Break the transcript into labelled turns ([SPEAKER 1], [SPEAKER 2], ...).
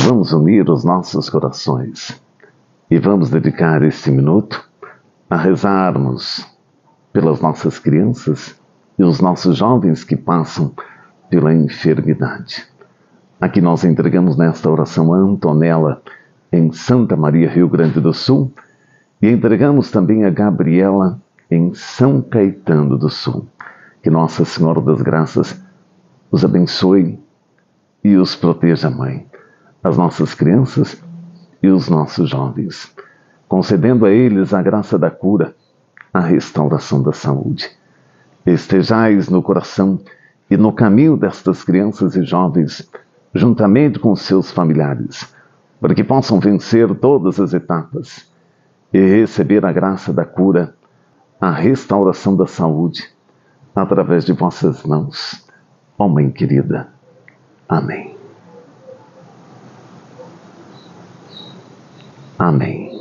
[SPEAKER 1] Vamos unir os nossos corações e vamos dedicar este minuto a rezarmos pelas nossas crianças e os nossos jovens que passam pela enfermidade. Aqui nós entregamos nesta oração a Antonella, em Santa Maria, Rio Grande do Sul, e entregamos também a Gabriela, em São Caetano do Sul. Que Nossa Senhora das Graças os abençoe e os proteja, Mãe, as nossas crianças e os nossos jovens, concedendo a eles a graça da cura, a restauração da saúde. Estejais no coração e no caminho destas crianças e jovens, juntamente com seus familiares, para que possam vencer todas as etapas e receber a graça da cura, a restauração da saúde, através de vossas mãos, ó Mãe querida. Amém. Amém.